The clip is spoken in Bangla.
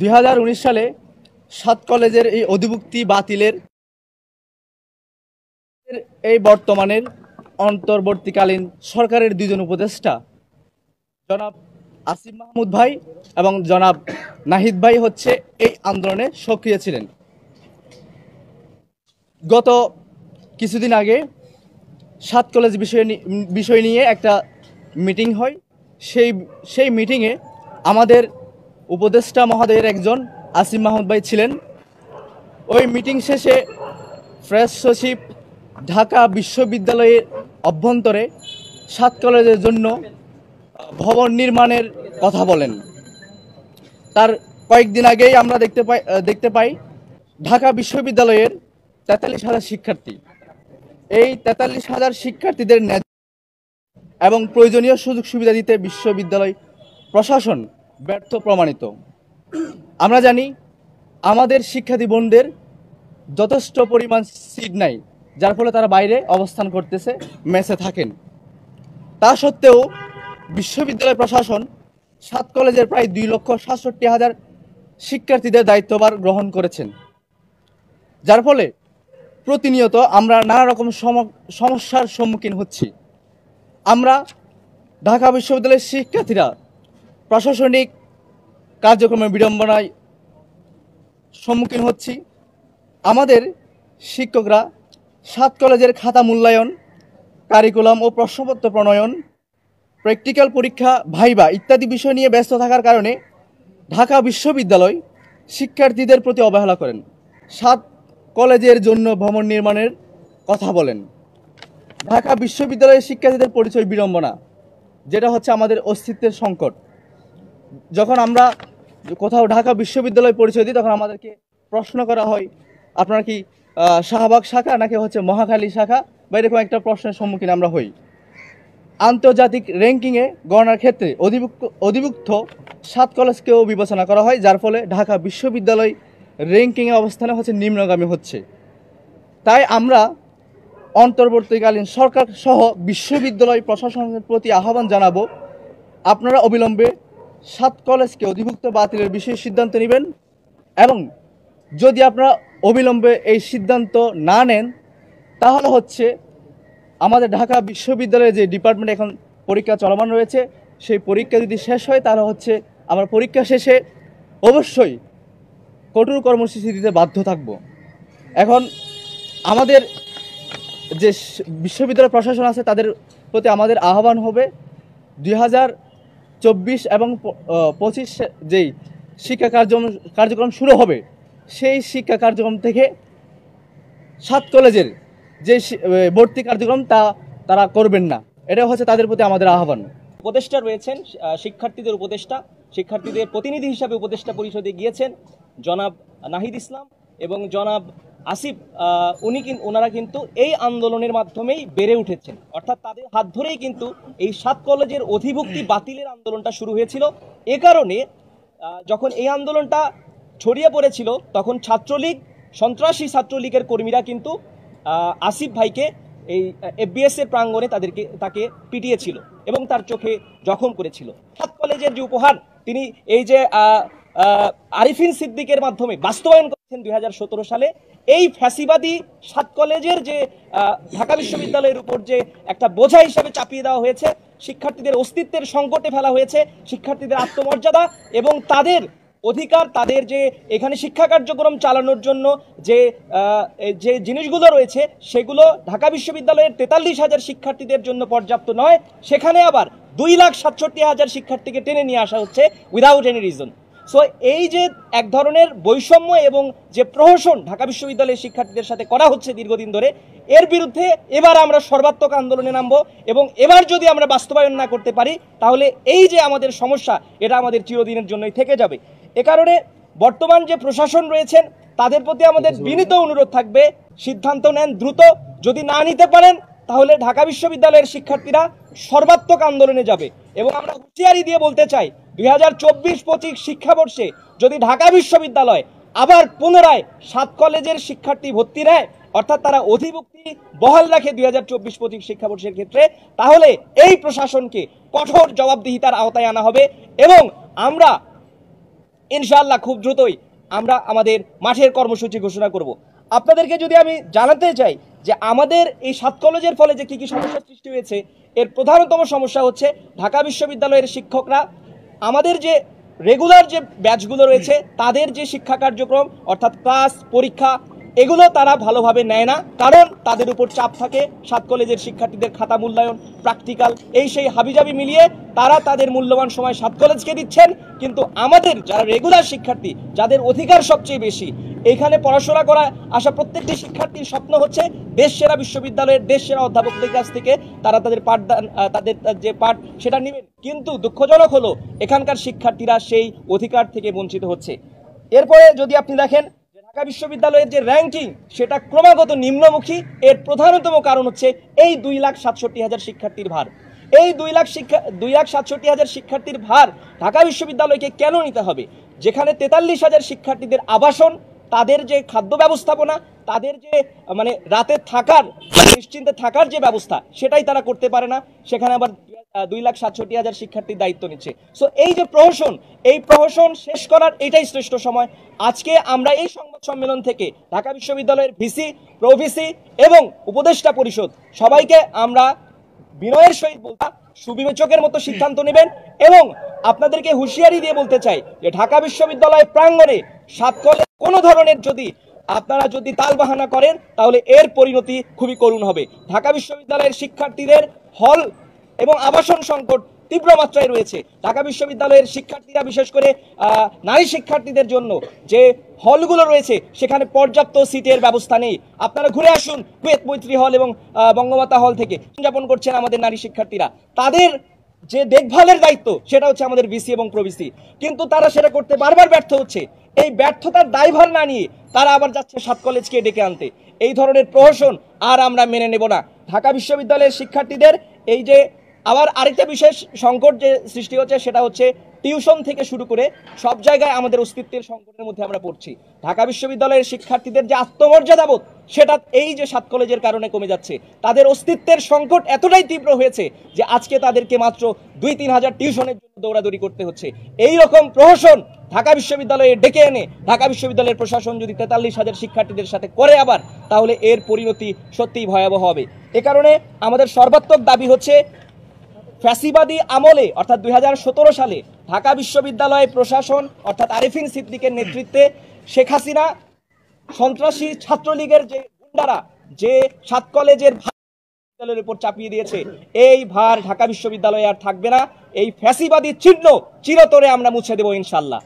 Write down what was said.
2019 সালে 7 কলেজের এই অধিভুক্তি বাতিলের এই বর্তমানের অন্তর্বর্তীকালীন সরকারের দুজন উপদেষ্টা জনাব আসিফ মাহমুদ ভাই এবং জনাব নাহিদ ভাই হচ্ছে এই আন্দোলনে সক্রিয় ছিলেন। গত কিছুদিন আগে 7 কলেজ বিষয় নিয়ে একটা মিটিং হয়। সেই মিটিংয়ে আমাদের উপদেষ্টা মহোদয়ের একজন আসিফ মাহমুদ ভাই ছিলেন। ওই মিটিং শেষে প্রেস সচিব ঢাকা বিশ্ববিদ্যালয়ের অভ্যন্তরে 7 কলেজের জন্য ভবন নির্মাণের কথা বলেন। তার কয়েকদিন আগেই আমরা দেখতে পাই ঢাকা বিশ্ববিদ্যালয়ের 43,000 শিক্ষার্থী, এই 43,000 শিক্ষার্থীদের এবং প্রয়োজনীয় সুযোগ সুবিধা দিতে বিশ্ববিদ্যালয় প্রশাসন ব্যর্থ প্রমাণিত। আমরা জানি আমাদের শিক্ষার্থী বোনদের যথেষ্ট পরিমাণ সিট নাই, যার ফলে তারা বাইরে অবস্থান করতেছে, মেসে থাকেন। তা সত্ত্বেও বিশ্ববিদ্যালয় প্রশাসন 7 কলেজের প্রায় 2,67,000 শিক্ষার্থীদের দায়িত্বভার গ্রহণ করেছেন, যার ফলে প্রতিনিয়ত আমরা নানা রকম সমস্যার সম্মুখীন হচ্ছি। আমরা ঢাকা বিশ্ববিদ্যালয়ের শিক্ষার্থীরা প্রশাসনিক কার্যক্রমের বিড়ম্বনায় সম্মুখীন হচ্ছি। আমাদের শিক্ষকরা 7 কলেজের খাতা মূল্যায়ন, কারিকুলাম ও প্রশ্নপত্র প্রণয়ন, প্র্যাকটিক্যাল পরীক্ষা, ভাইবা ইত্যাদি বিষয় নিয়ে ব্যস্ত থাকার কারণে ঢাকা বিশ্ববিদ্যালয় শিক্ষার্থীদের প্রতি অবহেলা করেন। 7 কলেজের জন্য ভবন নির্মাণের কথা বলেন। ঢাকা বিশ্ববিদ্যালয়ের শিক্ষার্থীদের পরিচয় বিড়ম্বনা, যেটা হচ্ছে আমাদের অস্তিত্বের সংকট। যখন আমরা কোথাও ঢাকা বিশ্ববিদ্যালয় পরিচয় দিই, তখন আমাদেরকে প্রশ্ন করা হয়, আপনারা কি শাহবাগ শাখা নাকি হচ্ছে মহাখালী শাখা, বা এরকম একটা প্রশ্নের সম্মুখীন আমরা হই। আন্তর্জাতিক র্যাঙ্কিংয়ে গণনার ক্ষেত্রে অধিভুক্ত 7 কলেজকেও বিবেচনা করা হয়, যার ফলে ঢাকা বিশ্ববিদ্যালয় র্যাঙ্কিংয়ে অবস্থানে হচ্ছে নিম্নগামী হচ্ছে। তাই আমরা অন্তর্বর্তীকালীন সরকার সহ বিশ্ববিদ্যালয় প্রশাসনের প্রতি আহ্বান জানাবো, আপনারা অবিলম্বে 7 কলেজকে অধিভুক্ত বাতিলের বিষয়ে সিদ্ধান্ত নেবেন, এবং যদি আপনারা অবিলম্বে এই সিদ্ধান্ত না নেন, তাহলে হচ্ছে আমাদের ঢাকা বিশ্ববিদ্যালয়ে যে ডিপার্টমেন্ট এখন পরীক্ষা চলমান রয়েছে, সেই পরীক্ষা যদি শেষ হয়, তাহলে হচ্ছে আমরা পরীক্ষা শেষে অবশ্যই কঠোর কর্মসূচি দিতে বাধ্য থাকব। এখন আমাদের যে বিশ্ববিদ্যালয় প্রশাসন আছে, তাদের প্রতি আমাদের আহ্বান হবে, 2024 এবং 25 যেই শিক্ষা কার্যক্রম শুরু হবে, সেই শিক্ষা কার্যক্রম থেকে 7 কলেজের যে ভর্তি কার্যক্রম তারা করবেন না। এটা হচ্ছে তাদের প্রতি আমাদের আহ্বান। উপদেষ্টা রয়েছেন, শিক্ষার্থীদের উপদেষ্টা, শিক্ষার্থীদের প্রতিনিধি হিসাবে উপদেষ্টা পরিষদে গিয়েছেন জনাব নাহিদ ইসলাম এবং জনাব আসিফ। ওনারা কিন্তু এই আন্দোলনের মাধ্যমেই বেড়ে উঠেছেন, অর্থাৎ তাদের হাত ধরেই কিন্তু এই 7 কলেজের অধিভুক্তি বাতিলের আন্দোলনটা শুরু হয়েছিল। এ কারণে যখন এই আন্দোলনটা ছড়িয়ে পড়েছিল, তখন ছাত্রলীগ, সন্ত্রাসী ছাত্রলীগের কর্মীরা কিন্তু আসিফ ভাইকে এই এফবিএস এর প্রাঙ্গণে তাকে পিটিয়েছিল এবং তার চোখে জখম করেছিল। 7 কলেজের যে উপহার তিনি এই যে আরিফিন সিদ্দিকের মাধ্যমে বাস্তবায়ন করেছেন 2017 সালে, এই ফ্যাসিবাদী 7 কলেজের যে ঢাকা বিশ্ববিদ্যালয়ের উপর যে একটা বোঝা হিসাবে চাপিয়ে দেওয়া হয়েছে, শিক্ষার্থীদের অস্তিত্বের সংকটে ফেলা হয়েছে, শিক্ষার্থীদের আত্মমর্যাদা এবং তাদের অধিকার, তাদের যে এখানে শিক্ষা কার্যক্রম চালানোর জন্য যে জিনিসগুলো রয়েছে, সেগুলো ঢাকা বিশ্ববিদ্যালয়ের 43,000 শিক্ষার্থীদের জন্য পর্যাপ্ত নয়। সেখানে আবার 2,67,000 শিক্ষার্থীকে টেনে নিয়ে আসা হচ্ছে উইদাউট এনি রিজন। সো এই যে এক ধরনের বৈষম্য এবং যে প্রহসন ঢাকা বিশ্ববিদ্যালয়ের শিক্ষার্থীদের সাথে করা হচ্ছে দীর্ঘদিন ধরে, এর বিরুদ্ধে এবার আমরা সর্বাত্মক আন্দোলনে নামবো এবং এবার যদি আমরা বাস্তবায়ন না করতে পারি, তাহলে এই যে আমাদের সমস্যা, এটা আমাদের চিরদিনের জন্যই থেকে যাবে। এ কারণে বর্তমান যে প্রশাসন রয়েছেন, তাদের প্রতি আমাদের বিনীত অনুরোধ থাকবে, সিদ্ধান্ত নেন দ্রুত। যদি না নিতে পারেন, তাহলে ঢাকা বিশ্ববিদ্যালয়ের শিক্ষার্থীরা সর্বাত্মক আন্দোলনে যাবে। এবং আমরা হুঁশিয়ারি দিয়ে বলতে চাই, 2024-25 শিক্ষাবর্ষে যদি ঢাকা বিশ্ববিদ্যালয় আবার পুনরায় 7 কলেজের শিক্ষার্থী ভর্তি নেয়, অর্থাৎ তারা অধিভুক্তি বহাল রাখে 2024-25 শিক্ষাবর্ষের ক্ষেত্রে, তাহলে এই প্রশাসনকে কঠোর জবাবদিহিতার আওতায় আনা হবে এবং আমরা ইনশাআল্লাহ খুব দ্রুতই আমরা আমাদের মাঠের কর্মসূচি ঘোষণা করব। আপনাদেরকে যদি আমি জানাতে চাই যে আমাদের এই 7 কলেজের ফলে যে কি সমস্যার সৃষ্টি হয়েছে, এর প্রধানতম সমস্যা হচ্ছে ঢাকা বিশ্ববিদ্যালয়ের শিক্ষকরা আমাদের যে রেগুলার যে ব্যাচগুলো রয়েছে তাদের যে শিক্ষা কার্যক্রম অর্থাৎ ক্লাস পরীক্ষা এগুলো তারা ভালোভাবে নেয় না, কারণ তাদের উপর চাপ থাকে। 7 কলেজের শিক্ষার্থীদের খাতা মূল্যায়ন, প্র্যাকটিক্যাল, এই সেই হাবিজাবি মিলিয়ে তারা তাদের মূল্যবান সময় 7 কলেজকে দিচ্ছেন। কিন্তু আমাদের যারা রেগুলার শিক্ষার্থী, যাদের অধিকার সবচেয়ে বেশি, এখানে পড়াশোনা করা আসা প্রত্যেকটি শিক্ষার্থীর স্বপ্ন হচ্ছে দেশ সেরা বিশ্ববিদ্যালয়ের দেশ সেরা অধ্যাপকদের কাছ থেকে তারা তাদের পাঠদান, তাদের যে পাঠ সেটা নেবেন। কিন্তু দুঃখজনক হলো এখানকার শিক্ষার্থীরা সেই অধিকার থেকে বঞ্চিত হচ্ছে। এরপরে যদি আপনি দেখেন ঢাকা বিশ্ববিদ্যালয়ের যে র্যাঙ্কিং সেটা ক্রমাগত নিম্নমুখী। এর প্রধানতম কারণ হচ্ছে এই 2,67,000 শিক্ষার্থীর ভার। এই 2,67,000 শিক্ষার্থীর ভার ঢাকা বিশ্ববিদ্যালয়কে কেন নিতে হবে, যেখানে 43,000 শিক্ষার্থীদের আবাসন, তাদের যে খাদ্য ব্যবস্থাপনা, তাদের যে মানে রাতে থাকার, নিশ্চিন্তে থাকার যে ব্যবস্থা সেটাই তারা করতে পারে না, সেখানে আবার 2,67,000 শিক্ষার্থীর দায়িত্ব নিচ্ছে। সো এই যে প্রহসন, এই প্রহসন শেষ করার এটাই শ্রেষ্ঠ সময়। আজকে আমরা এই সংবাদ সম্মেলন থেকে ঢাকা বিশ্ববিদ্যালয়ের ভিসি, প্রভিসি এবং উপদেষ্টা পরিষদ সবাইকে আমরা বিনয়ের সহিত বলতে সুবিবেচকের মতো সিদ্ধান্ত নেবেন এবং আপনাদেরকে হুঁশিয়ারি দিয়ে বলতে চাই যে ঢাকা বিশ্ববিদ্যালয় প্রাঙ্গণে 7 কলেজ কোনো ধরনের আপনারা যদি তালবাহানা করেন তাহলে এর পরিণতি খুবই করুণ হবে। ঢাকা বিশ্ববিদ্যালয়ের শিক্ষার্থীদের হল এবং আবাসন সংকট তীব্র মাত্রায় রয়েছে। ঢাকা বিশ্ববিদ্যালয়ের শিক্ষার্থীরা, বিশেষ করে নারী শিক্ষার্থীদের জন্য যে হলগুলো রয়েছে সেখানে পর্যাপ্ত সিটের ব্যবস্থা নেই। আপনারা ঘুরে আসুন কুয়েত মৈত্রী হল এবং বঙ্গমাতা হল থেকে যাপন করছেন আমাদের নারী শিক্ষার্থীরা। তাদের যে দেখভালের দায়িত্ব সেটা হচ্ছে আমাদের ভিসি এবং প্রভিসি, কিন্তু তারা সেটা করতে বারবার ব্যর্থ হচ্ছে। এই ব্যর্থতার দায়ভার না নিয়ে তারা আবার যাচ্ছে 7 কলেজকে ডেকে আনতে। এই ধরনের প্রহসন আর আমরা মেনে নেব না। ঢাকা বিশ্ববিদ্যালয়ের শিক্ষার্থীদের এই যে আবার আরেকটা বিশেষ সংকট যে সৃষ্টি হচ্ছে সেটা হচ্ছে টিউশন থেকে শুরু করে সব জায়গায় আমাদের অস্তিত্বের সংকটের মধ্যে আমরা পড়ছি। ঢাকা বিশ্ববিদ্যালয়ের শিক্ষার্থীদের যে আত্মমর্যাদাবোধ সেটা এই যে 7 কলেজের কারণে কমে যাচ্ছে। তাদের অস্তিত্বের সংকট এতটাই তীব্র হয়েছে যে আজকে তাদেরকে মাত্র 2-3 হাজার টিউশনের জন্য দৌড়াদৌড়ি করতে হচ্ছে। এই রকম প্রহসন ঢাকা বিশ্ববিদ্যালয়ে ডেকে এনে ঢাকা বিশ্ববিদ্যালয়ের প্রশাসন যদি 43,000 শিক্ষার্থীদের সাথে করে আবার, তাহলে এর পরিণতি সত্যিই ভয়াবহ হবে। এ কারণে আমাদের সর্বাত্মক দাবি হচ্ছে ফ্যাসিবাদী আমলে অর্থাৎ 2017 সালে ঢাকা বিশ্ববিদ্যালয় প্রশাসন অর্থাৎ আরিফিন সিদ্দিকের নেতৃত্বে শেখ হাসিনা সন্ত্রাসী ছাত্রলীগের যে গুন্ডারা যে 7 কলেজের বিশ্ববিদ্যালয়ের উপর চাপিয়ে দিয়েছে, এই ভার ঢাকা বিশ্ববিদ্যালয়ে আর থাকবে না। এই ফ্যাসিবাদী চিহ্ন চিরতরে আমরা মুছে দেব ইনশাআল্লাহ।